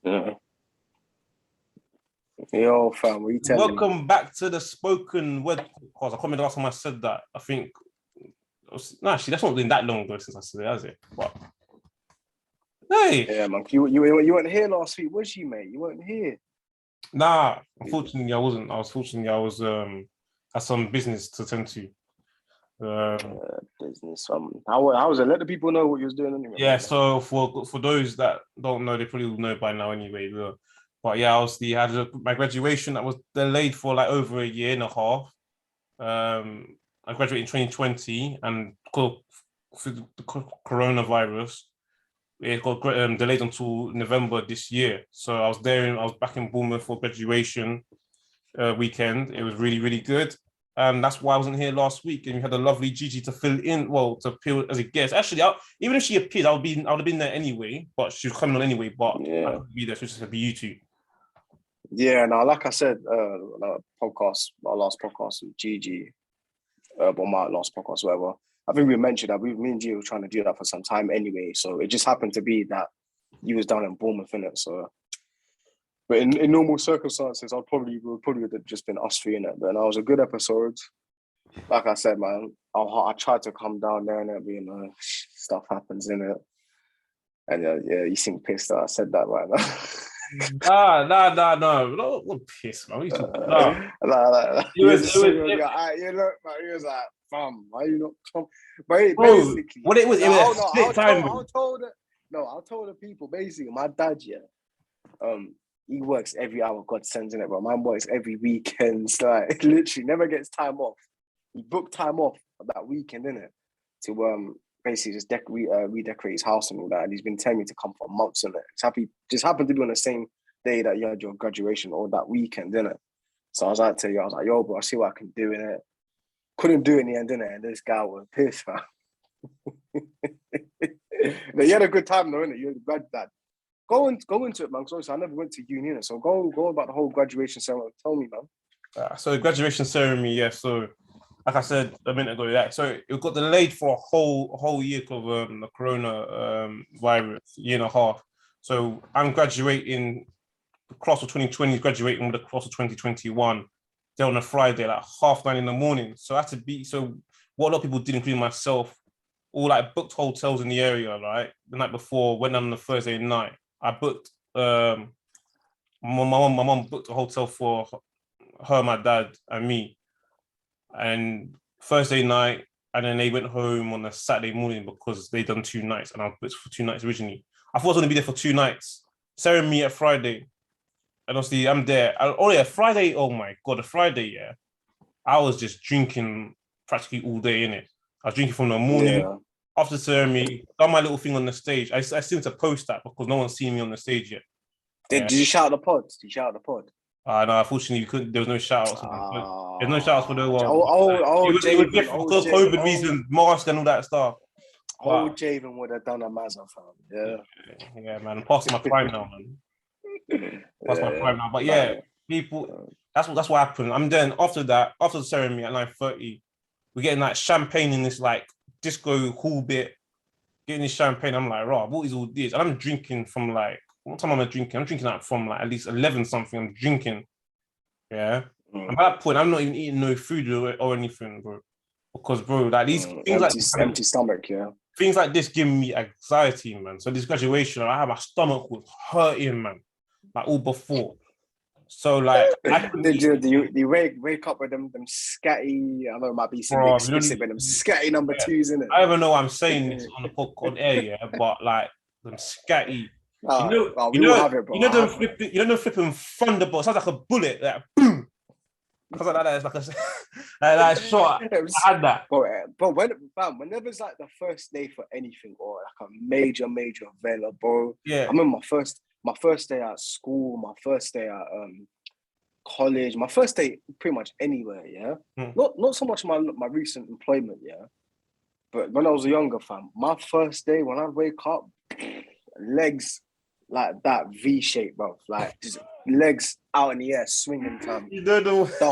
Yeah. Yo, fam, what are you telling me? Welcome back to the spoken word podcast. I can't remember the last time I said that. I think no, actually, that's not been that long ago since I said it, has it? But hey, Yeah, man, you weren't here last week, was you, mate? You weren't here. nah. Unfortunately, I wasn't. I was had some business to attend to. Business. How was it? Let the people know what you was doing anyway. Yeah. So for those that don't know, they probably will know by now anyway. But yeah, I had my graduation that was delayed for like over a year and a half. I graduated in 2020, and for the coronavirus, it got delayed until November this year. So I was back in Bournemouth for graduation weekend. It was really, really good. That's why I wasn't here last week, and we had a lovely Gigi to fill in, to appear as a guest. Actually, even if she appeared, I would have been there anyway. But she was coming on anyway. But yeah, I couldn't be there, so it's just gonna be you two. Yeah, now like I said, our last podcast with Gigi, or my last podcast, whatever. I think we mentioned that me and Gigi were trying to do that for some time anyway. So it just happened to be that you was down in Bournemouth, innit? So, but in normal circumstances, would probably have just been us three in it. But it was a good episode. Like I said, man, I tried to come down there and it, stuff happens in it. And yeah, you seem pissed that I said that right Nah, no. What piss, man. What are you talking about? He was like, fam, why you not come? But Bro, basically, what it was a split time. I'll tell the people, basically, my dad, he works every hour God sends in it, but man works every weekend. So like, literally never gets time off. He booked time off that weekend, innit? To basically just redecorate his house and all that. And he's been telling me to come for months, innit? Just happened to be on the same day that you had your graduation or that weekend, innit? So I was like, yo, bro, I see what I can do in it. Couldn't do it in the end, innit? And this guy was pissed, man. But you had a good time though, innit? You had a grad dad. Go into it, man. Because I never went to uni, innit? So go about the whole graduation ceremony. Tell me, man. So graduation ceremony, yeah. So like I said a minute ago, so it got delayed for a whole year of the corona virus, year and a half. So I'm graduating. The class of 2020 is graduating with the class of 2021. They're on a Friday, like 9:30 in the morning. So what a lot of people did, including myself, all like booked hotels in the area, right? The night before, went on the Thursday night. I booked my mom booked a hotel for her, my dad, and me. And Thursday night, and then they went home on a Saturday morning because they done 2 nights, and I was booked for 2 nights originally. I thought I was going to be there for 2 nights. Ceremony at Friday, and obviously I'm there. Friday. Oh my god, the Friday, yeah. I was just drinking practically all day in it. I was drinking from the morning after the ceremony. Done my little thing on the stage. I seem to post that because no one's seen me on the stage yet. Did you shout the pod? Did you shout the pod? No, unfortunately, you couldn't. There was no shout outs. There's no shout outs for the world. It was different because of COVID reasons, mask and all that stuff. Old Javen would have done a Mazza, fam. Yeah, man. I'm past my prime now, man. Past my prime now. But yeah, people. That's what happened. I'm then after the ceremony at 9:30, we're getting like champagne in this like disco hall bit. Getting this champagne, I'm like, right, what is all this? And I'm drinking from like. What time am I drinking? I'm drinking like from like at least 11 something. I'm drinking. Yeah. And at that point, I'm not even eating no food or anything, bro. Because, bro, like these things empty stomach, yeah. Things like this give me anxiety, man. So this graduation, I had my stomach was hurting, man. Like all before. So like, did you wake up with them scatty? I know it might be explicit, but them scatty number twos, innit? I don't know why I'm saying this on the podcast on air, yeah, but like them scatty. You know them flipping thunderbolts. Sounds like a bullet, like boom. Because like that, it's like a shot. I had that. But whenever it's like the first day for anything or like a major event, bro. Yeah. I remember my first day at school, my first day at college, my first day pretty much anywhere, yeah. Not so much my recent employment, yeah. But when I was younger, fam, my first day when I wake up, legs like that V shape, bro. Like just legs out in the air, swinging, fam. You don't know the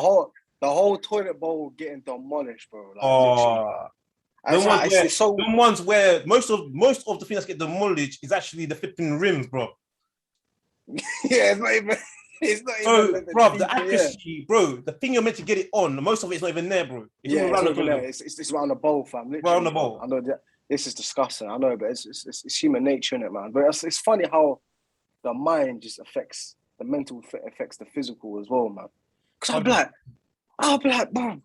whole toilet bowl getting demolished, bro. Like, the ones where most of the things that get demolished is actually the flipping rims, bro. Yeah, it's not even. It's not So, even the bro, the deeper, yeah. accuracy, bro, the thing you're meant to get it on, most of it's not even there, bro. It's all Yeah, it's around not the even there. toilet, It's around the bowl, fam. right on Literally, the bro. ball. I know that this is disgusting. I know, but it's human nature in it, man. But it's funny how the mind just affects the mental, affects the physical as well, man. Because I'll be like, bro,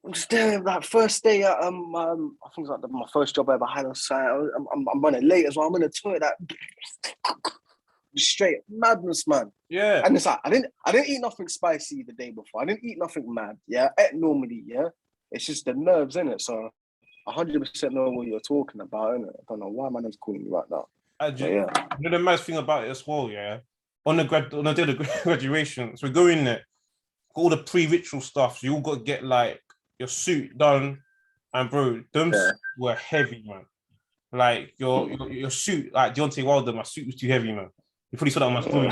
I'm just there, like first day at I think it's like my first job I ever had on site. I'm running late as well. I'm in the toilet, like, straight madness, man. Yeah. And it's like I didn't eat nothing spicy the day before. I didn't eat nothing mad. Yeah, I ate normally. Yeah, it's just the nerves in it. So 100% know what you're talking about, innit? I don't know why my name's calling me right now. But yeah, You know the nice thing about it as well, yeah. On the day of the graduation, so we go in there, got all the pre-ritual stuff. So you all got to get like your suit done, and bro, them yeah. suits were heavy, man. Like your suit, like Deontay Wilder, my suit was too heavy, man. You probably saw that on my story.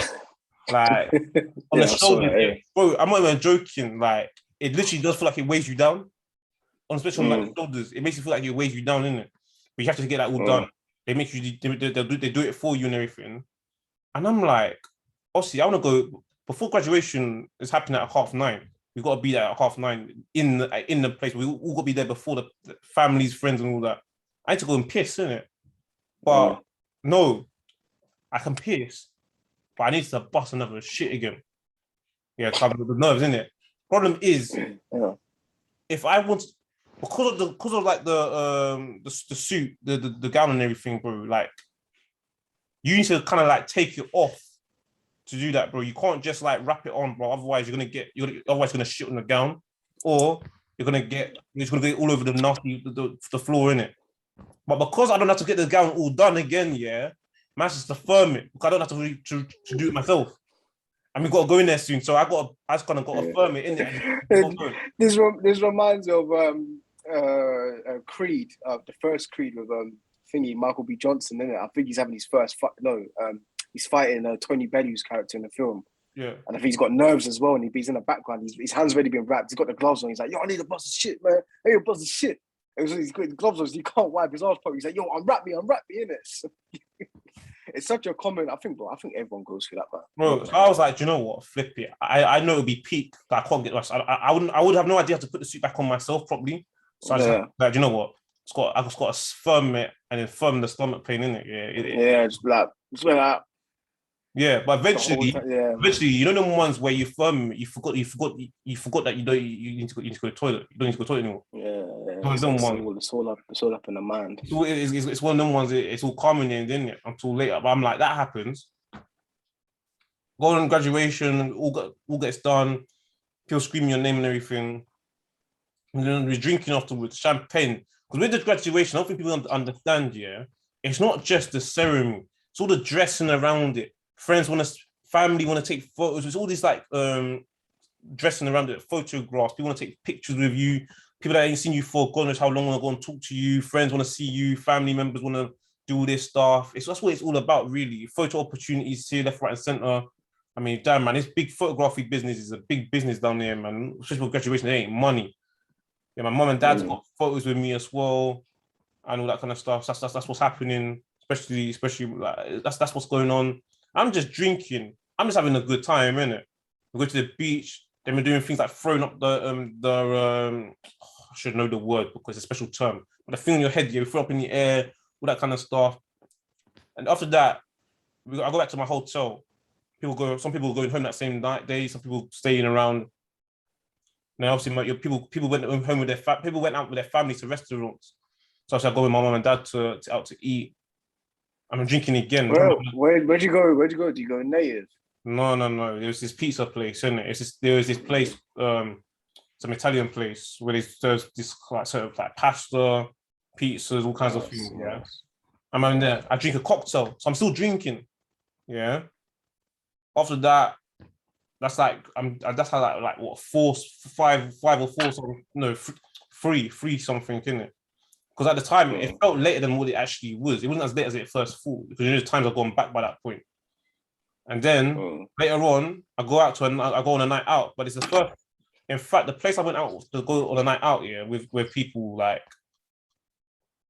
Like on the Yeah, I saw shoulders, that. Yeah. bro. I'm not even joking. Like it literally does feel like it weighs you down. Especially on like the shoulders, it makes you feel like it weighs you down, innit? But you have to get that all done. They make you they do it for you and everything. And I'm like, obviously, I want to go before graduation is happening at 9:30. We've got to be there at 9:30 in the place. We all got to be there before the families, friends, and all that. I need to go and piss, innit? But no, I can piss, but I need to bust another shit again. Yeah, because the nerves, innit? Problem is, Yeah. if I want, because of like the suit, the gown and everything, bro. Like you need to kind of like take it off to do that, bro. You can't just like wrap it on, bro. Otherwise, otherwise gonna shit on the gown, or it's gonna get all over the nasty the floor in it. But because I don't have to get the gown all done again, yeah, man, just to firm it because I don't have to do it myself. And we got to go in there soon, so I just kind of got to firm it in there. This reminds me of Creed, the first Creed with thingy Michael B. Johnson in it. I think he's having his first fight. No, he's fighting Tony Bellu's character in the film. Yeah. And I think he's got nerves as well, and he's in the background. His hands already been wrapped. He's got the gloves on. He's like, yo, I need to bust the shit, man. I need to bust the shit. He's got the gloves on, so he can't wipe his ass properly. He's like, yo, unwrap me, innit? So, it's such a common. I think everyone goes through that, man. Bro, so I was like, do you know what? Flip it. I know it'll be peak. I can't get lost. I would have no idea how to put the suit back on myself properly. So I just like, do you know what? I just got to firm it and then firm the stomach pain in it. Yeah, just like yeah, but eventually, yeah, you know them ones where you firm, you forgot that you need to go to the toilet. You don't need to go to the toilet anymore. Yeah. It's all up in the mind. It's one of them ones. It's all calming in, isn't it? Until later, but I'm like, that happens. Go on graduation, all gets done. People screaming your name and everything. And then we're drinking afterwards, champagne. Because with the graduation, I don't think people understand. Yeah, it's not just the ceremony; it's all the dressing around it. Family want to take photos. It's all this like dressing around it, photographs. People want to take pictures with you. People that ain't seen you for God knows how long want to go and talk to you. Friends want to see you. Family members want to do all this stuff. That's what it's all about, really. Photo opportunities here, left, right, and center. I mean, damn man, this big photography business is a big business down there, man. Especially with graduation, it ain't money. Yeah, my mom and dad's got photos with me as well, and all that kind of stuff. That's what's happening. Especially like that's what's going on. I'm just drinking. I'm just having a good time, innit? We go to the beach. Then we're doing things like throwing up I should know the word because it's a special term. But the thing on your head, yeah, we throw up in the air, all that kind of stuff. And after that, I go back to my hotel. Some people going home that same day. Some people staying around. Now, obviously, people went home with people went out with their families to restaurants. So I go with my mom and dad out to eat. I'm drinking again. Where'd you go? Do you go native? No. There was this pizza place, isn't it? There was this place, some Italian place where they serve this sort of like pasta, pizzas, all kinds of things. Yeah. I'm in there. I drink a cocktail, so I'm still drinking. Yeah. After that, that's like that's how like what five or four something, no, three something, isn't it? Because at the time it felt later than what it actually was. It wasn't as late as it first thought because the times have gone back by that point. And then later on, I go on a night out, but it's the first. In fact, the place I went out to go on a night out here with people, like,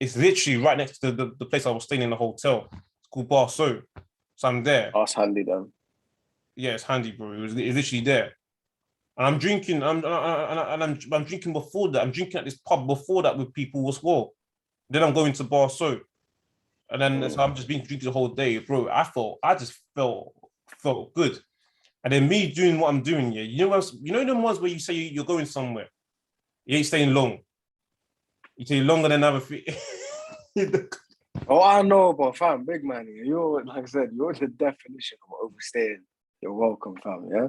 it's literally right next to the place I was staying in the hotel. It's called Bar So I'm there. That's handy then. Yeah, it's handy, bro. It's literally there. And I'm drinking. I'm drinking before that. I'm drinking at this pub before that with people as well. Then I'm going to bar so, and then so I'm just being drinking the whole day, bro. I just felt good. And then me doing what I'm doing, yeah. You know the ones where you say you're going somewhere, you ain't staying long. You stay longer than other. Oh, I know, but fam, big man, you're like I said, you're the definition of overstaying. You're welcome, fam. Yeah,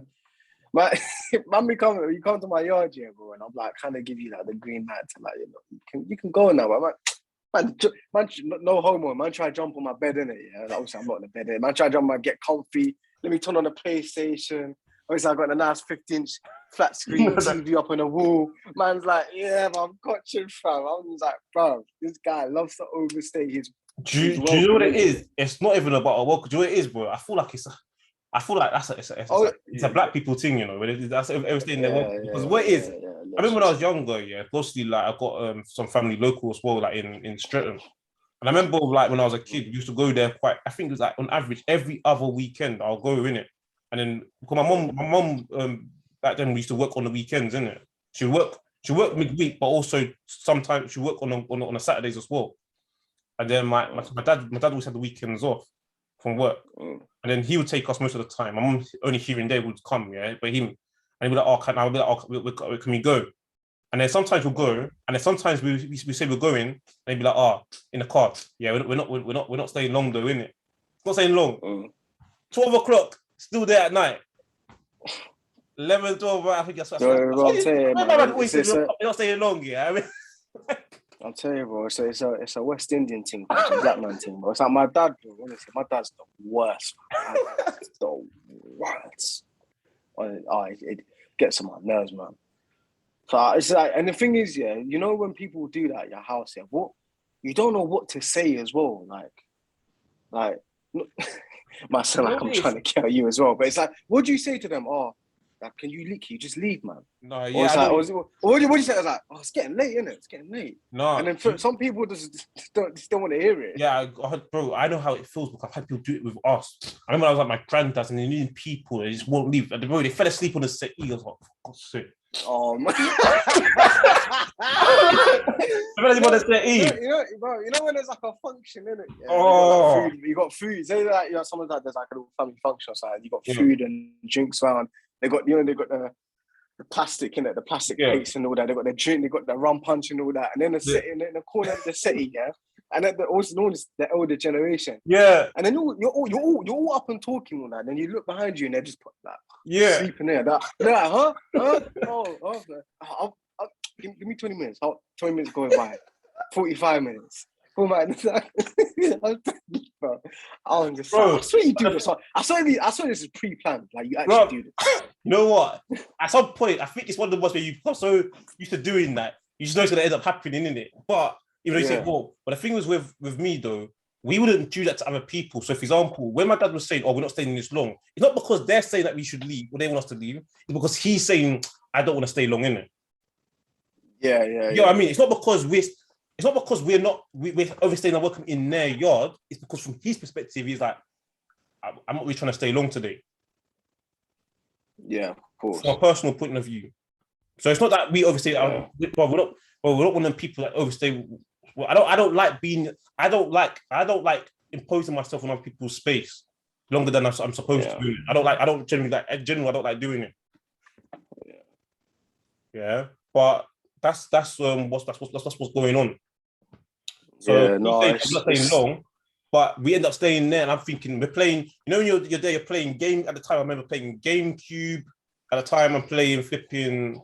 but man, you come to my yard, yeah, bro, and I'm like, kind of give you like the green light to like, you can go now, but man, no homo, man, try to jump on my bed in it, yeah. Like, obviously, I'm not in the bed, innit? Man, try to jump on my get comfy. Let me turn on the PlayStation. Obviously, I got a nice 15-inch flat screen TV up on the wall. Man's like, yeah, but I'm watching, fam. I'm just like, bro, this guy loves to overstay his. Do you know what it is? It's not even about a walk. Do you know what it is, bro? I feel like it's a black people thing, you know. That's everything they want. Because what it is, I remember when I was younger, yeah, mostly like I got some family local as well, like in Streatham. And I remember like when I was a kid, we used to go there quite, I think it was like on average every other weekend I'll go in it. And then because my mom back then we used to work on the weekends, innit? She work midweek, but also sometimes she work on the Saturdays as well. And then my dad always had the weekends off from work. And then he would take us most of the time. My mum only here and there would come, yeah. But he'd be like, can we go? And then sometimes we'll go, and then sometimes we say we're going, and they'd be like, in the car. Yeah, we're not staying long though, innit? Not staying long. 12 o'clock, still there at night. 11, 12, I think that's what I'm saying. You're not staying long, yeah. I mean, I'll tell you, bro. It's a West Indian thing, it's a black man thing, bro. It's like my dad, bro. Honestly, my dad's the worst. The worst. It gets on my nerves, man. So it's like, and the thing is, yeah, you know when people do that at your house, yeah, you don't know what to say as well. Like, might sound like I'm trying to kill you as well, but it's like, what do you say to them? Like, can you just leave, man? No, yeah. What do you say? I was like, it's getting late, isn't it? It's getting late. No. And then some people just don't want to hear it. Yeah, bro, I know how it feels because I've had people do it with us. I remember I was at my granddad's and they needed people, they just won't leave. And bro, they fell asleep on the settee. I was like, for God's sake. Oh man. You know when there's like a function in it. Yeah? Oh, you got food. Say that someone's like there's like a little family function or something. You got food and drinks around. They got the plastic in it, the plastic plates and all that. They got the drink, they got the rum punch and all that. And then in the corner of the city, yeah. And then also known as the older generation. Yeah. And then you're all up and talking all that. And then you look behind you and they're just put that sleeping there. They're like, huh? Give me 20 minutes. 20 minutes going by. 45 minutes. Oh man, I swear you do this. I swear this is pre-planned. Like you actually do this. You know what? At some point, I think it's one of the ones where you got so used to doing that, you just know it's gonna end up happening, innit? But even though you say, well, but the thing was with me though, we wouldn't do that to other people. So, for example, when my dad was saying, we're not staying this long, it's not because they're saying that we should leave or they want us to leave. It's because he's saying, I don't want to stay long, innit? Yeah. You know what I mean? It's not because we're overstaying and working in their yard. It's because from his perspective, he's like, I'm not really trying to stay long today. Yeah, of course. From a personal point of view. So it's not that we overstay. Yeah. We're not one of them people that overstay. Well, I don't like imposing myself on other people's space longer than I'm supposed to do. I don't generally like doing it. Yeah, but that's what's going on. So I'm not staying long, but we end up staying there, and I'm thinking we're playing. You know, when you're there, you're playing game at the time. I remember playing GameCube at the time. I'm playing flipping,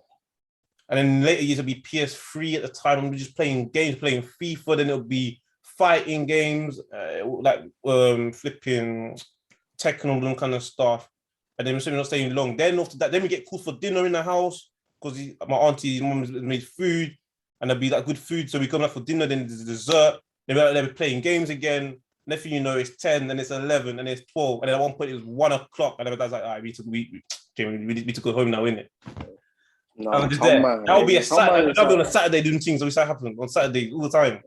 and then later years it'll be PS3 at the time. I'm just playing games, playing FIFA. Then it'll be fighting games, like flipping Tekken, all them kind of stuff. And then we're not staying long. Then after that, then we get called for dinner in the house because my auntie's mum has made food. And there'll be like good food. So we come out for dinner, then there's dessert. Then we're playing games again. Next thing you know, it's 10, then it's 11, and it's 12. And then at one point it was 1 o'clock. And then my dad's like, all right, we need to go home now, innit? No, I'm just there. That'll be a Saturday. That'll be on a Saturday doing things. So that happens on Saturday all the time.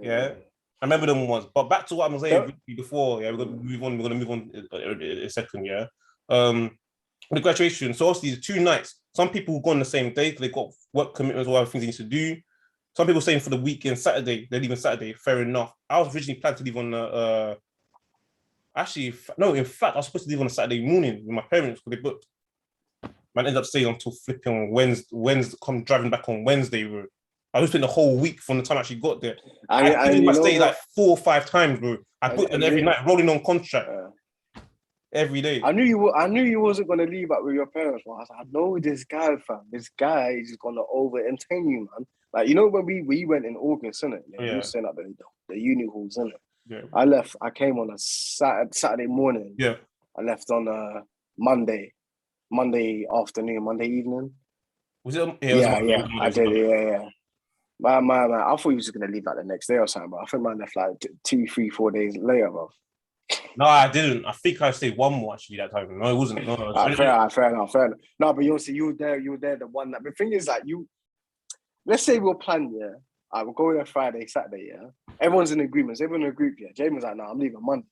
Yeah. I remember them ones. But back to what I was saying before, we're gonna move on in a second, yeah. the graduation. So obviously the 2 nights. Some people go on the same day because they got work commitments or other things they need to do. Some people saying for the weekend, Saturday, they're leaving Saturday. Fair enough. I was originally planned to leave on the no, in fact, I was supposed to leave on a Saturday morning with my parents because they booked. Man, ended up staying until flipping Wednesday, come driving back on Wednesday, bro. I was spent the whole week from the time I actually got there. I stayed like 4 or 5 times, bro. I booked them every night, rolling on contract every day. I knew you wasn't gonna leave out with your parents. Man. I was like, I know this guy, fam. This guy is gonna over entertain you, man. Like, you know, when we went in August, innit? Yeah, we were staying at the uni halls, innit? Yeah. I came on a Saturday morning. Yeah. I left on a Monday afternoon, Monday evening. Was it? Yeah, I did. Yeah. Man, I thought he was just gonna leave like the next day or something, but I think man left like 2, 3, 4 days later, bro. No, I didn't. I think I stayed one more actually that time. No, it wasn't. No, fair enough. No, but you were there. The one that the thing is like let's say we'll plan, yeah. I will go there Friday, Saturday, yeah. Everyone's in agreement. Everyone in a group, yeah. Javen's like, no, I'm leaving Monday.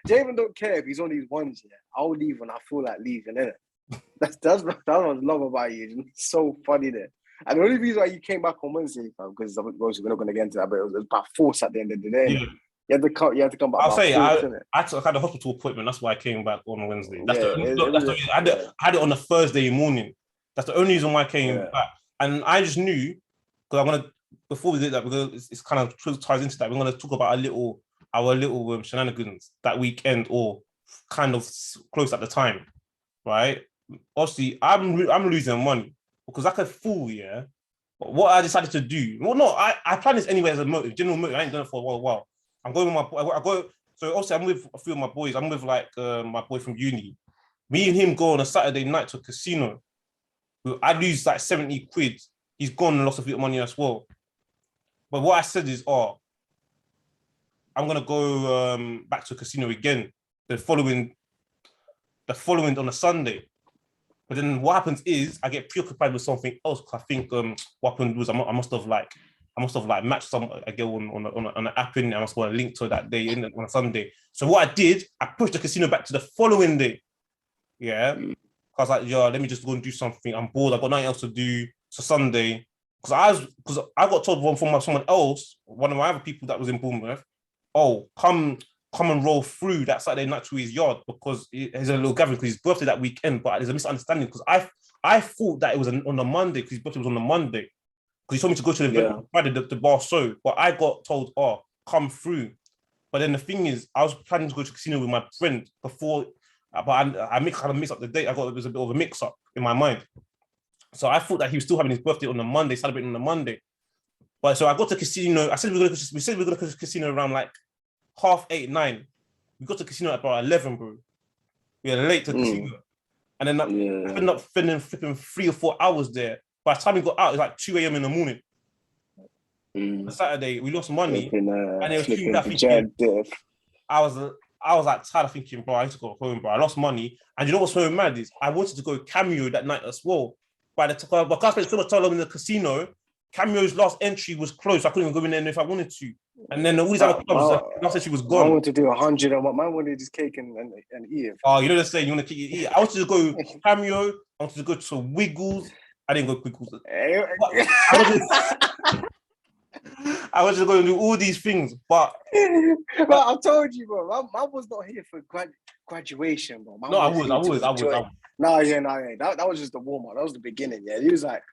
Javen don't care if he's on these ones, yeah. I'll leave when I feel like leaving, innit? That's what I love about you. It's so funny there. And the only reason why you came back on Wednesday, because we're not going to get into that, but it was by force at the end of the day. Yeah. You had to come back. I'll say I had a hospital appointment. That's why I came back on Wednesday. I had it on a Thursday morning. That's the only reason why I came back. And I just knew, because before we did that, because it's kind of ties into that, we're gonna talk about our little shenanigans that weekend, or kind of close at the time, right? Obviously, I'm losing money because like a fool, yeah. But what I decided to do, well, no, I planned this anyway as a motive, general motive. I ain't done it for a while. I'm going with so obviously I'm with a few of my boys. I'm with like my boy from uni. Me and him go on a Saturday night to a casino. I lose like 70 quid. He's gone and lost a bit of money as well. But what I said is, I'm gonna go back to a casino again the following on a Sunday. But then what happens is I get preoccupied with something else. I think what happened was I must have matched a girl on an app, and I must have linked to her that day on a Sunday. So what I did, I pushed the casino back to the following day. Yeah. I was like, let me just go and do something. I'm bored. I got nothing else to do. It's a Sunday. Because I got told from someone else, one of my other people that was in Bournemouth, come and roll through that Saturday night to his yard because he's a little gathering because his birthday that weekend. But there's a misunderstanding because I thought that it was on a Monday because his birthday was on a Monday. Because he told me to go to the event on Friday, the bar show. But I got told, come through. But then the thing is, I was planning to go to the casino with my friend before, but I kind of mixed up the date. There was a bit of a mix up in my mind. So I thought that he was still having his birthday on the Monday, celebrating on the Monday. But so I got to the casino. We said we were going to go to the casino around like 8:30, 9. We got to the casino at about 11, bro. We were late to the casino. And then I ended up spending flipping 3 or 4 hours there. By the time we got out, it was like 2 a.m. in the morning. On Saturday, we lost money. And it was thinking, I was like tired of thinking, bro, I need to go home, bro. I lost money. And you know what's so mad is I wanted to go Cameo that night as well. Because I spent so much time in the casino, Cameo's last entry was closed. So I couldn't even go in there if I wanted to. And then all these other clubs, last entry was gone. I wanted to do 100 and what man wanted just cake and eat it. Oh, you know the saying, you want to eat it. I wanted to go Cameo. I wanted to go to Wiggles. I didn't go Wiggles. I was just going to do all these things, but I told you, bro. I was not here for graduation, bro. I was. No, that was just the warm up. That was the beginning. Yeah, he was like,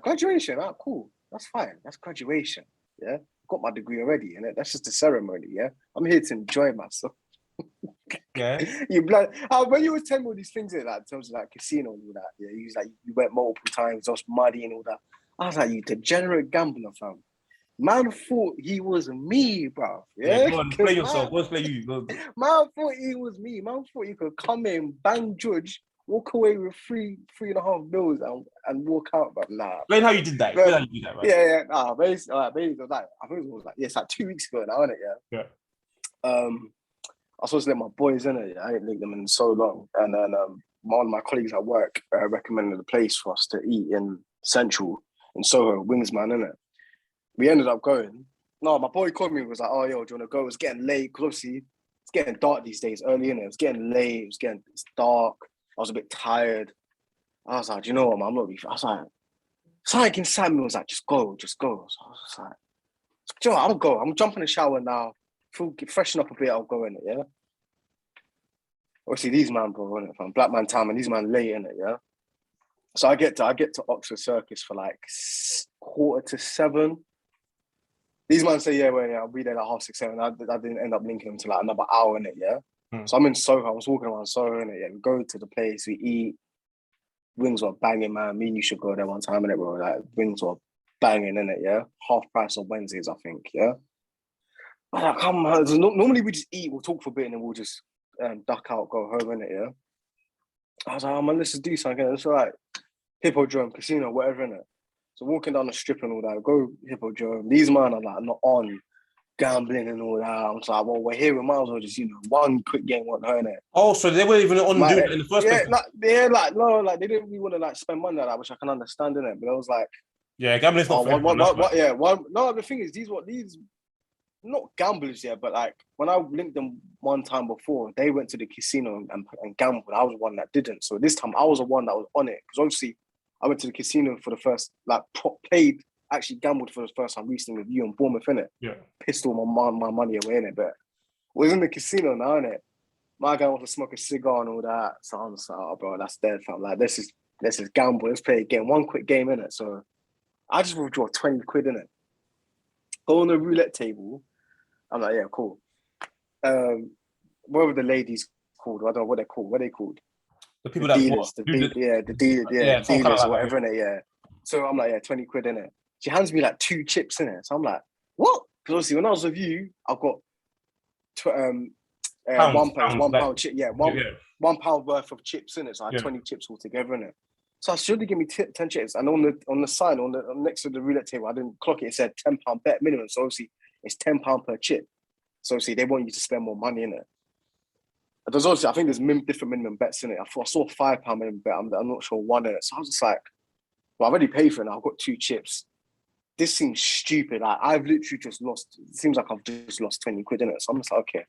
graduation. Cool. That's fine. That's graduation. Yeah, got my degree already, and that's just a ceremony. Yeah, I'm here to enjoy myself. Yeah, when you were telling me all these things like in terms of like casino and all that, yeah, he was like, you went multiple times, it was muddy and all that. I was like, you degenerate gambler, fam. Man thought he was me, bro. Yeah, go on, play yourself. Go play you. Go. Man thought he was me. Man thought he could come in, bang judge, walk away with 3.5 mils and walk out, but nah. Explain how you did that. Right? Yeah. Nah, basically, it was like, I think it was like, it's like 2 weeks ago now, isn't it? Yeah. I was supposed to let my boys in it. I ain't linked them in so long, and then one of my colleagues at work recommended a place for us to eat in Central in Soho, Wingsman, innit? We ended up going. No, my boy called me and was like, oh, yo, do you want to go? It was getting late because obviously it's getting dark these days, early in it. It was getting late. It's dark. I was a bit tired. I was like, do you know what, man? I'm not. I was like, something inside me was like, just go. So I was just like, do you know what? I'll go. I'm jumping in the shower now. Freshen up a bit. I'll go in it. Yeah. Obviously, these man, bro, in it, fam. Black man time, and these man late in it. Yeah. So I get to Oxford Circus for like 6:45. These man say, yeah, well, yeah, I'll be there like 6:30, 7. I didn't end up linking them to like another hour in it, yeah. So I'm in Soho. I was walking around Soho in it, yeah. We go to the place, we eat. Wings were banging, man. Me and you should go there one time in it, bro. Like wings were banging in it, yeah. Half price on Wednesdays, I think, yeah. I'm like, come on. So normally we just eat, we'll talk for a bit, and then we'll just duck out, go home in it, yeah. I was like, oh man, let's just do something. It's all right. Hippodrome, casino, whatever in it. So walking down the strip and all that, go Hippodrome. These man are like not on gambling and all that. I'm just like, well, we're here. We might as well just, one quick game won't hurt it. Oh, so they weren't even on doing it in the first place? Like they didn't really want to like spend money like that, which I can understand in it. But I was like, yeah, gambling's not fair. No, the thing is, these not gamblers, yeah, but like when I linked them one time before, they went to the casino and gambled. I was the one that didn't. So this time I was the one that was on it because obviously I went to the casino for the first, like actually gambled for the first time recently with you and Bournemouth, innit? Yeah. Pissed all my money away, innit? But was in the casino now, innit? My guy wants to smoke a cigar and all that. So I'm just like, oh, bro, that's dead, fam. Like, this is gamble. Let's play a game. One quick game, innit? So I just withdraw 20 quid, innit? Go on the roulette table. I'm like, yeah, cool. What were the ladies called? I don't know what they're called. What are they called? The people the that dealers, the dealers or whatever in it, yeah. So I'm like, yeah, 20 quid in it. She hands me like 2 chips in it. So I'm like, what? Because obviously when I was with you, I've got £1 chip, £1 worth of chips in it. So I had 20 chips altogether in it. So I should have given me 10 chips. And on the sign next to the roulette table, I didn't clock it. It said £10 bet minimum. So obviously it's £10 per chip. So obviously they want you to spend more money in it. There's obviously, I think there's different minimum bets in it. I saw £5 minimum bet. I'm not sure one in it. So I was just like, well, I've already paid for it now. I've got 2 chips. This seems stupid. Like, I've literally just lost, it seems like I've just lost 20 quid in it. So I'm just like, okay,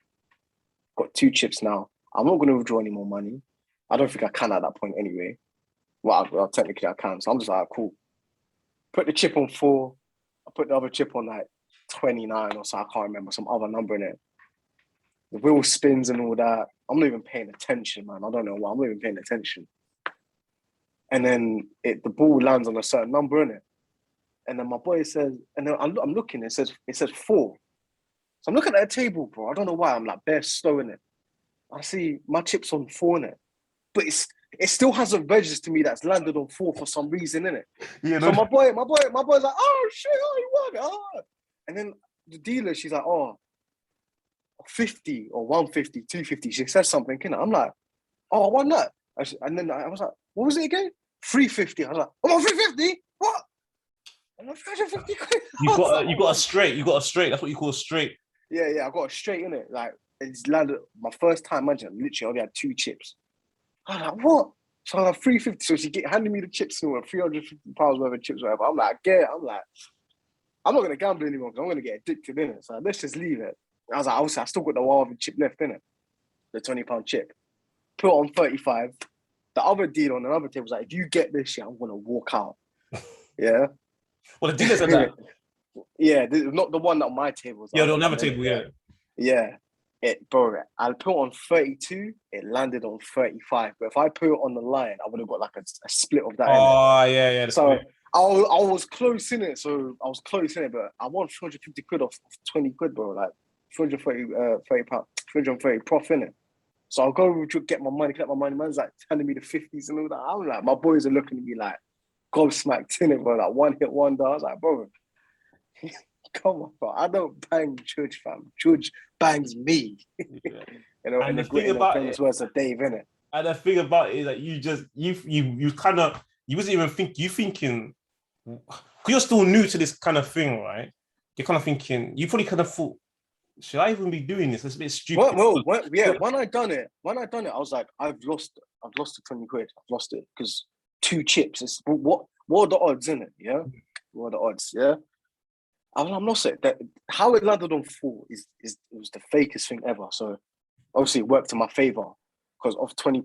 got 2 chips now. I'm not going to withdraw any more money. I don't think I can at that point anyway. Well, technically I can. So I'm just like, cool. Put the chip on 4. I put the other chip on like 29 or so. I can't remember, some other number in it. The wheel spins and all that. I'm not even paying attention, man. I don't know why. I'm not even paying attention. And then the ball lands on a certain number in it. And then my boy says, and then I'm looking. It says 4. So I'm looking at the table, bro. I don't know why. I'm like bare slow in it. I see my chips on 4 in it, but it still hasn't registered to me that's landed on 4 for some reason in it. Yeah. So my boy's like, oh shit, oh you won it, oh. And then the dealer, she's like, oh, 50 or 150, 250. She says something, you know. I'm like, oh, I won that. And then I was like, what was it again? 350. I was like, oh, 350? What? I'm like, 350 quid. You got a straight. That's what you call a straight. Yeah, I got a straight in it. Like, it's landed my first time. Imagine, literally, I only had 2 chips. I was like, what? So I was like, 350. So she handed me the chips and £350 worth of chips, whatever. I'm like, I'm not gonna gamble anymore because I'm gonna get addicted in it. So let's just leave it. I was like, obviously, I still got the one chip left in it, the £20 chip. Put it on 35. The other deal on another table was like, if you get this shit, I'm gonna walk out. Yeah. Well, the dealer said that. Yeah, not the one on my table. Yeah, on another table. Yeah. Yeah. Bro, I put on 32. It landed on 35. But if I put it on the line, I would have got like a split of that. Oh, yeah. So I was close in it. But I won 350 quid off 20 quid, bro. Like 330 profit in it. So I'll go get my money, collect my money. Man's like telling me the 50s and all that. I'm like, my boys are looking at me like gobsmacked in it, bro. Like one hit wonder. I was like, bro, come on, bro. I don't bang Judge, fam. Judge bangs me. Yeah. And the thing about it, words of Dave, innit? And the thing about it is that you kind of, you wasn't even thinking, because you're still new to this kind of thing, right? You're kind of thinking, you probably kind of thought, should I even be doing this? It's a bit stupid. When I done it, I was like, I've lost the 20 quid. I've lost it because 2 chips. It's what are the odds in it? Yeah, what are the odds? Yeah, I'm lost it. How it landed on 4 it was the fakest thing ever. So obviously it worked in my favor because of £20,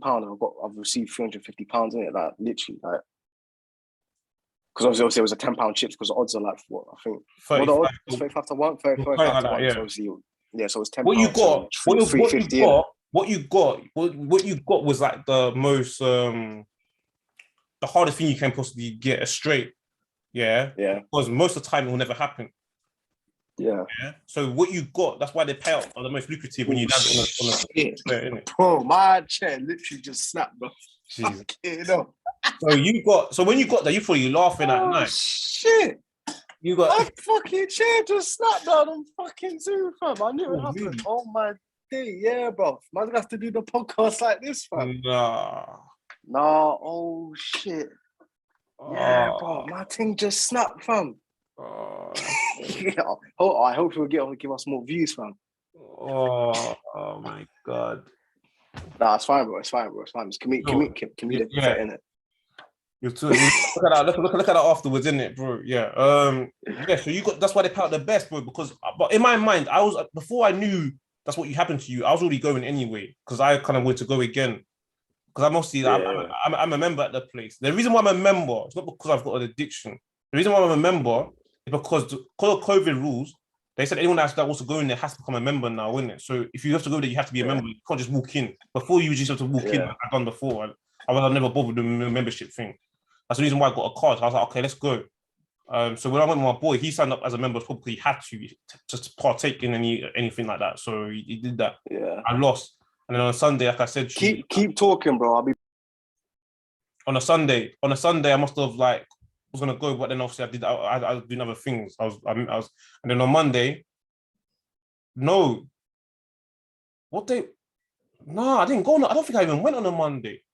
I've received £350 in it, like literally, like because obviously it was a £10 chips because the odds are like what I think. What the odds? 35 to 1, 35 to 1. Yeah. So obviously, yeah, so it's £10. What you got? So 350. What you got was like the most the hardest thing you can possibly get straight. Yeah. Yeah. Because most of the time it will never happen. Yeah. So what you got, that's why they pay out are the most lucrative when you land on a bro, my chair literally just snapped, bro. Jesus. You know. So when you got that, you thought you laughing at night. Shit. You got my fucking chair just snapped down on fucking Zoom, fam. I knew it happened. Really? Oh my day, yeah, bro. Man's gonna have to do the podcast like this, fam. Nah, oh shit. Yeah, bro, my thing just snapped, fam. Yeah. I hope he'll give us more views, fam. Oh my god. Nah, it's fine, bro. It's fine. It's comedic effect, innit? Look at that. Look at that afterwards, isn't it, bro? Yeah. Yeah. So you got. That's why they pay out the best, bro. But in my mind, I was before I knew that's what you happened to you. I was already going anyway because I kind of wanted to go again. Because I'm mostly I'm a member at the place. The reason why I'm a member, it's not because I've got an addiction. The reason why I'm a member is because of COVID rules. They said anyone that wants to go in there has to become a member now, isn't it? So if you have to go there, you have to be a member. You can't just walk in. Before you just have to walk in, like I've done before. I never bothered with the membership thing. That's the reason why I got a card. So I was like, okay, let's go. So when I went with my boy, he signed up as a member probably he had to partake in anything like that. So he did that. Yeah. I lost. And then on Sunday, like I said, keep talking, bro. I'll be on a Sunday. I must have was gonna go, but then obviously I was doing other things. I was, and then on Monday, no. What day? No, I didn't go. I don't think I even went on a Monday.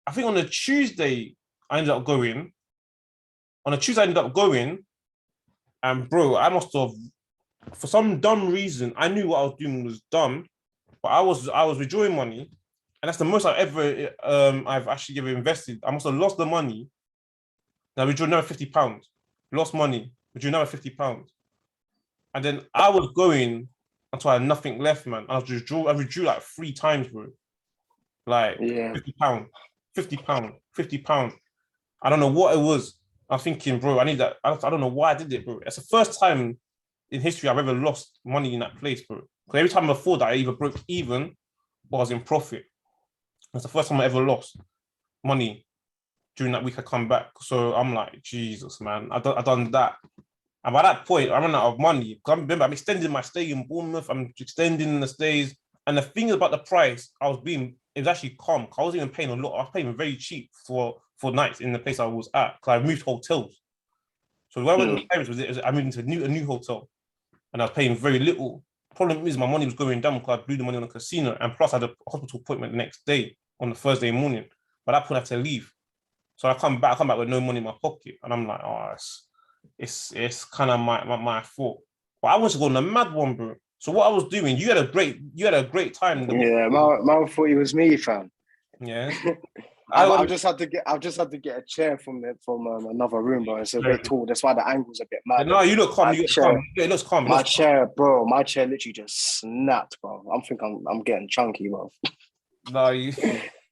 I think on a Tuesday I ended up going. On a Tuesday I ended up going, and bro, I must have, for some dumb reason, I knew what I was doing was dumb, but I was withdrawing money, and that's the most I've actually ever invested. I must have lost the money. Now we drew another £50. Lost money. We drew another £50. And then I was going until I had nothing left, man. I withdrew like 3 times, bro. Like £50, £50. I don't know what it was. I'm thinking, bro, I need that. I don't know why I did it, bro. It's the first time in history I've ever lost money in that place, bro. Because every time before that, I either broke even or I was in profit. It's the first time I ever lost money during that week I come back. So I'm like, Jesus, man, I done that. And by that point, I ran out of money. Because I'm extending my stay in Bournemouth. I'm extending the stays. And the thing about the price, it was actually calm. I wasn't even paying a lot. I was paying very cheap for nights in the place I was at. Because I moved hotels. So when I went to the Paris, I moved into a new hotel. And I was paying very little. Problem is my money was going down because I blew the money on the casino. And plus I had a hospital appointment the next day on the Thursday morning. But that point I had to leave. So I come back with no money in my pocket. And I'm like, oh, it's kind of my fault. But I was going on a mad one, bro. So what I was doing, you had a great time. Yeah, man thought it was me, fam. Yeah. I've just had to get a chair from another room, bro. It's a bit tall. That's why the angle's a bit mad. No, you look calm. It looks calm. My chair literally just snapped, bro. I'm getting chunky, bro. No, you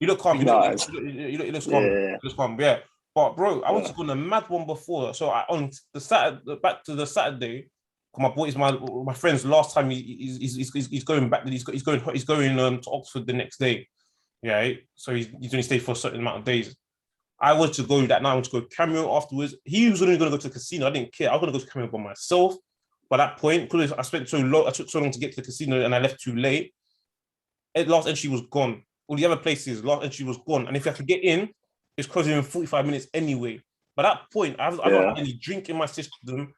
look calm. You look calm. Yeah. You look calm. Yeah. But bro, I was on a mad one before. So on the Saturday, back to the Saturday, my boy is my friend's last time he's going back. He's going to Oxford the next day. Yeah. So he's only stayed for a certain amount of days. I was to go that night. I went to go Cameo afterwards. He was only going to go to the casino. I didn't care. I was going to go to Cameo by myself. By that point, because I took so long to get to the casino and I left too late. Last entry was gone. All the other places, last entry was gone. And if you have to get in, it's closing in 45 minutes anyway. By that point, I don't have any drink in my system.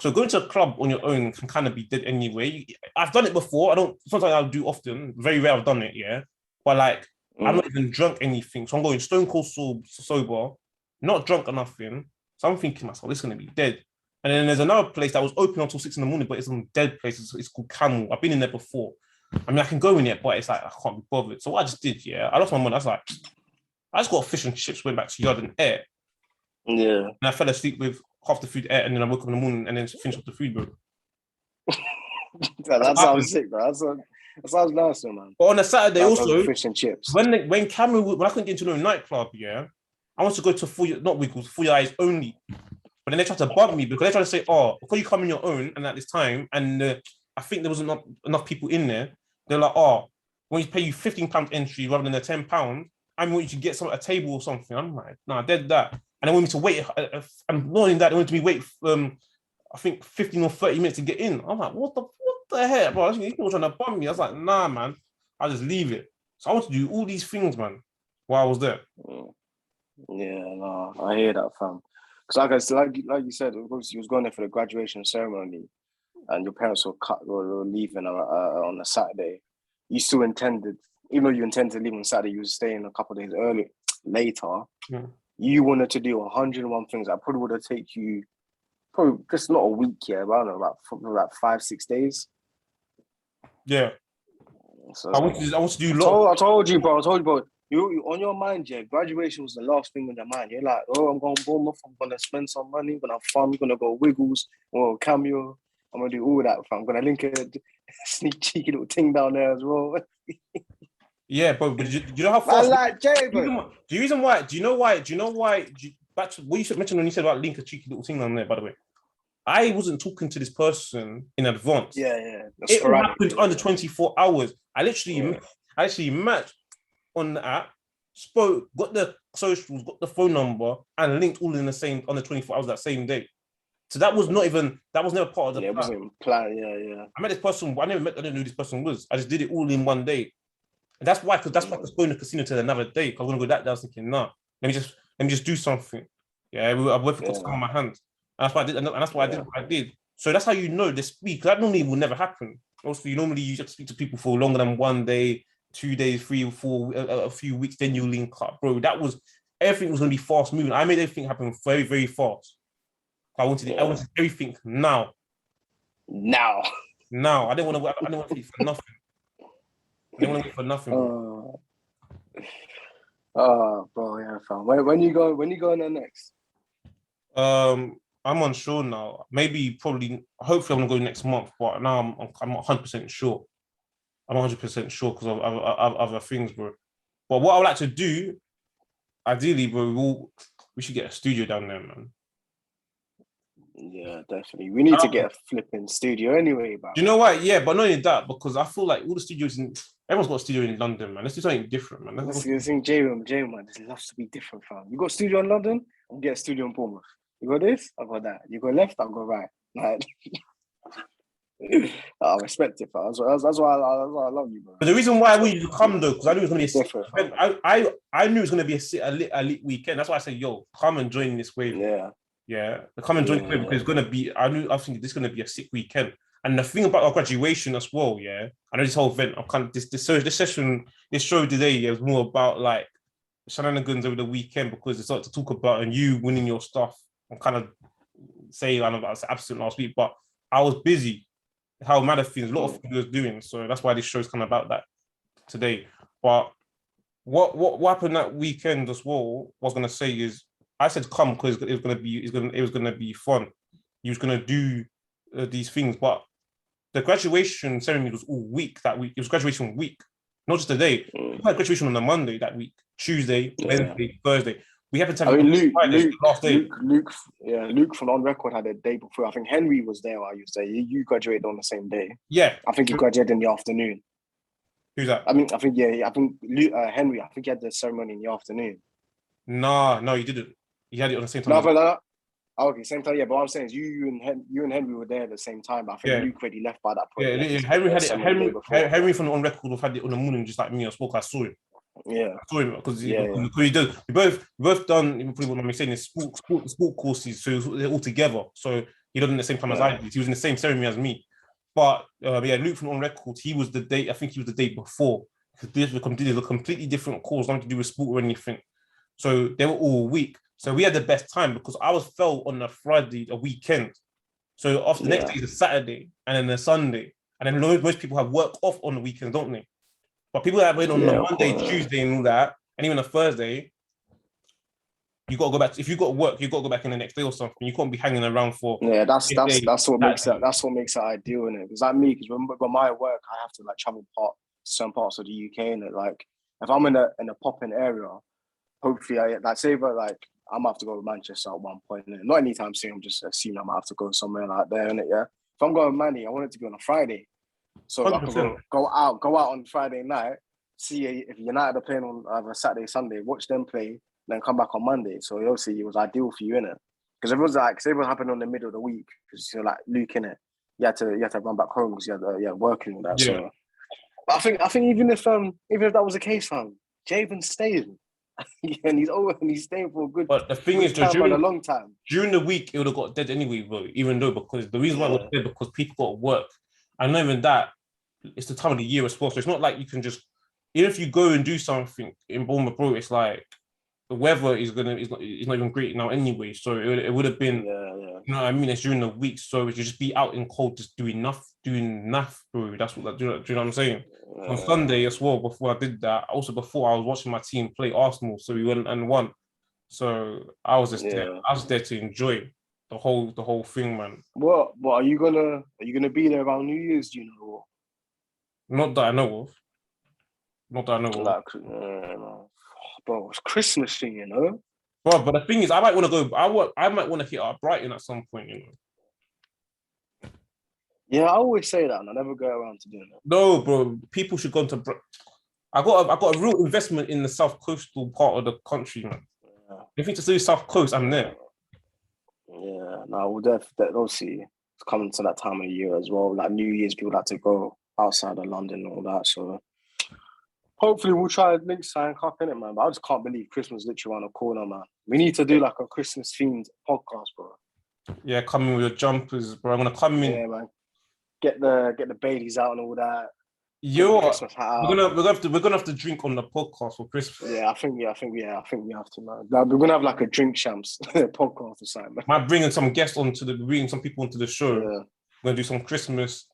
So going to a club on your own can kind of be dead anyway. I've done it before. Sometimes I'll do often. Very rare I've done it, yeah. But I'm not even drunk anything. So I'm going stone cold sober, not drunk or nothing. So I'm thinking myself, this is going to be dead. And then there's another place that was open until 6 a.m, but it's a dead place. It's called Camel. I've been in there before. I mean, I can go in there, but it's like, I can't be bothered. So what I just did, I lost my money. I was like, I just got fish and chips, went back to yard and ate. Yeah. And I fell asleep with half the food ate, and then I woke up in the morning and then finished off the food, bro. That sounds sick, bro. That sounds nice, man. But on a Saturday Nice also, fish and chips. when I couldn't get into no nightclub, yeah, I wanted to go to Full Your Eyes only. But then they tried to bug me because they tried to say, oh, because you come in your own and at this time, and I think there wasn't enough people in there. They're like, oh, when you pay you £15 entry rather than the £10, I want you to get a table or something. I'm like, nah, dead that. And they want me to wait. And not only that, they wanted me to wait, I think 15 or 30 minutes to get in. I'm like, what the heck, bro? These people trying to bum me. I was like, nah, man, I'll just leave it. So I want to do all these things, man, while I was there. Yeah, no, I hear that, fam. Because like you said, obviously you was going there for the graduation ceremony, and your parents were leaving on a Saturday. You still intended, even though you intended to leave on Saturday, you were staying a couple of days later. Yeah. You wanted to do 101 things that probably would have taken you probably just not a week, yeah, but I don't know, about 5-6 days. Yeah. So I want to do a lot. I told you, bro. You on your mind, yeah. Graduation was the last thing on your mind. You're like, oh, I'm going to Bournemouth. I'm going to spend some money. I'm going to have fun. I'm going to go Wiggles or Cameo. I'm going to do all that. I'm going to link a sneak cheeky little thing down there as well. Yeah, but do you know how fast? I like Jay, bro. Do you know why? Back to what you mentioned when you said about link a cheeky little thing down there, by the way. I wasn't talking to this person in advance. Yeah. It happened under 24 hours. I actually matched on the app, spoke, got the socials, got the phone number, and linked all in on the 24 hours that same day. So that was never part of the plan. It wasn't planned, yeah. I met this person, I didn't know who this person was. I just did it all in one day. And that's why I was going to the casino to another day. Because I was going to go that day. I was thinking, nah, let me just do something. Yeah, I went for time on my hands. And that's why I did, and that's why I did what I did. So that's how you know the speed. That normally will never happen. Also, you just speak to people for longer than 1 day, 2 days, 3 or 4, a few weeks, then you link up. Bro, everything was going to be fast moving. I made everything happen very, very fast. I wanted everything now. I didn't want to wait for nothing. I didn't want to wait for nothing. Bro, yeah, fam. When you going there next? I'm unsure now. Hopefully I'm gonna go next month, but now I'm not 100% sure. I'm 100% sure because of other things, bro. But what I would like to do, ideally, bro, we should get a studio down there, man. Yeah, definitely. We need to get a flipping studio anyway, bro. Do you know why? Yeah, but not only that, because I feel like all the studios everyone's got a studio in London, man. Let's do something different, man. Let's think J-Room, man. This loves to be different, fam. You got a studio in London? I'll get a studio in Bournemouth. You got this? I got that. You go left? I'll go right. Like, I respect it, fam. That's why I love you, bro. But the reason why I wanted you to come, though, because I knew it was going to be different. I knew it was going to be a lit weekend. That's why I said, yo, come and join this wave. Yeah. Come and join this wave because it's going to be, I think this is going to be a sick weekend. And the thing about our graduation as well, yeah, I know this whole event, this show today was more about like shenanigans over the weekend because it's not to talk about and you winning your stuff and kind of say I was absent last week, but I was busy. How mad of things, a lot of things I was doing, so that's why this show is kind of about that today. But what happened that weekend as well? What I was gonna say is I said come because it was gonna be fun. He was gonna do these things, but the graduation ceremony was all week that week. It was graduation week, not just a day. We had graduation on a Monday that week, Tuesday, Wednesday, Thursday. We happened to have Luke from On Record had a day before. I think Henry was there while you was there. You graduated on the same day. Yeah. I think you graduated in the afternoon. Who's that? I think Henry, I think he had the ceremony in the afternoon. No, he didn't. He had it on the same time. No. Okay, same time, yeah. But what I'm saying is you and Henry were there at the same time. But I think Luke already left by that point. Yeah, Henry had it. Henry from On Record had it on the morning, just like me. I saw him. Yeah, I saw him because he does. We both done. Probably what I'm saying is sport courses, so they're all together. So he done it at the same time as I did. He was in the same ceremony as me. But Luke from On Record, he was the day. I think he was the day before. Because they did a completely different course, nothing to do with sport or anything. So they were all week. So we had the best time because I was fell on a Friday, a weekend. So after the next day is a Saturday and then a Sunday. And then most people have work off on the weekends, don't they? But people that went on a Monday, Tuesday and all that, and even a Thursday, you got to go back. If you got work, you got to go back in the next day or something. You can't be hanging around for. Yeah, that's what makes day. that's what makes it ideal, innit? Because like me, because when my work, I have to like travel some parts of the UK, and like if I'm in a popping area, hopefully I like say but like I might have to go to Manchester at one point. Innit? Not anytime soon. I'm just assuming I might have to go somewhere like there, innit? Yeah. If I'm going to Manny, I want it to be on a Friday, so I can go out on Friday night, see if United are playing on either Saturday, Sunday, watch them play, then come back on Monday. So obviously it was ideal for you, innit? Because everyone happened on the middle of the week because you're like Luke, innit? You had to run back home because you had work and all that. Yeah. So, but I think even if that was the case, fam, Javen stayed. And he's over and he's staying for a good. But the thing is, a long time during the week, it would have got dead anyway, bro. Even though because the reason why it was dead because people got work, and not even that, it's the time of the year as well. So it's not like you can just even if you go and do something in Bournemouth, bro. It's like the weather is not even great now anyway. So it would have been, you know what I mean? It's during the week, so it should just be out in cold, just doing naff, bro. That's what do you know what I'm saying? On Sunday as well, before I did that, also before I was watching my team play Arsenal, so we went and won. So I was just there. I was there to enjoy the whole thing, man. What are you gonna be there around New Year's? Do you know? Not that I know of. Like, bro, it's Christmas thing, you know. Bro, but the thing is, I might want to go. I might want to hit up Brighton at some point, you know. Yeah, I always say that, and I never go around to doing that. No, bro, people should go to. I got a real investment in the south coastal part of the country, man. Yeah. If you need to do South Coast, I'm there. Yeah, no, we'll definitely see. It's coming to that time of the year as well. Like New Year's, people like to go outside of London and all that. So hopefully we'll try next time up in it, man. But I just can't believe Christmas is literally around the corner, man. We need to do like a Christmas themed podcast, bro. Yeah, come in with your jumpers, bro. I'm gonna come in. Yeah, man. Get the Baileys out and all that. We're gonna have to drink on the podcast for Christmas. Yeah, I think we have to, man. Like, we're gonna have like a drink champs podcast or something. Man. Might bring some guests bringing some people onto the show. Yeah. We're gonna do some Christmas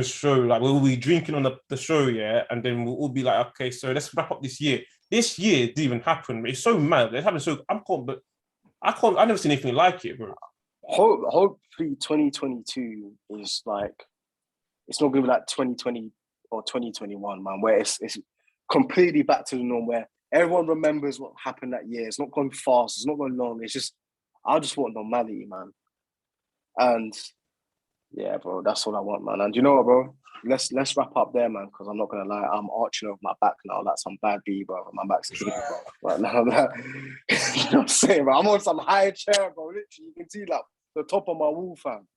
show. Like we'll be drinking on the show, yeah, and then we'll all be like, okay, so let's wrap up this year. This year didn't even happen. It's so mad. It happened so I've never seen anything like it, bro. Hopefully 2022 is like it's not gonna be like 2020 or 2021, man, where it's completely back to the norm where everyone remembers what happened that year. It's not going fast, it's not going long. It's just I just want normality, man. And yeah, bro, that's all I want, man. And you know what, bro? Let's wrap up there, man, because I'm not gonna lie, I'm arching over my back now. Like some bad B, bro. My back's killing me, bro. Right now, like, you know what I'm saying, bro? I'm on some high chair, bro. Literally, you can see like the top of my wall, fam.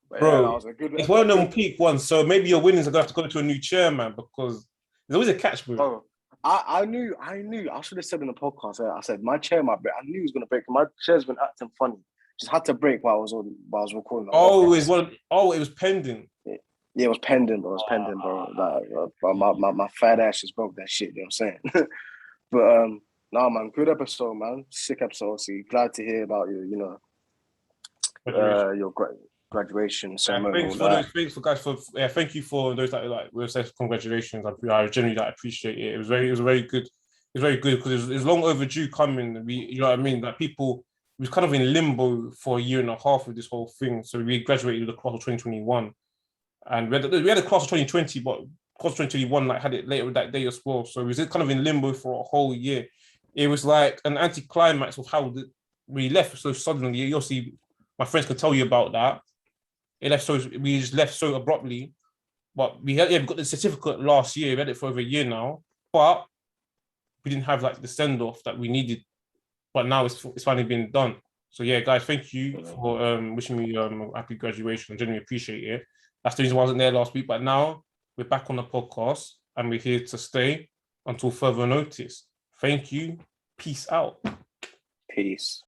But bro, yeah, it's one of them peak ones. So maybe your winnings are gonna have to go to a new chair, man, because there's always a catch, bro. Bro, I knew. I should have said in the podcast. I said my chair might break. I knew it was gonna break. My chair's been acting funny. Just had to break while I was recording. It was pending. Yeah, it was pending, bro. It was pending, bro. Like, my fat ass just broke that shit. You know what I'm saying? But nah, man, good episode, man. Sick episode. So glad to hear about your graduation ceremony. Thank you for those that were said congratulations. I genuinely appreciate it. It was very good. It's very good because it was long overdue coming. You know what I mean? Like people, we was kind of in limbo for a year and a half with this whole thing. So we graduated with the class of 2021, and we had a class of 2020, but class of 2021 like had it later that day as well. So we was kind of in limbo for a whole year. It was like an anticlimax of how we left so suddenly. You'll see, my friends can tell you about that. We just left so abruptly, but we got the certificate last year. We had it for over a year now, but we didn't have like the send off that we needed. But now it's finally been done. So yeah, guys, thank you for wishing me a happy graduation. I genuinely appreciate it. That's the reason why I wasn't there last week. But now we're back on the podcast and we're here to stay until further notice. Thank you. Peace out. Peace.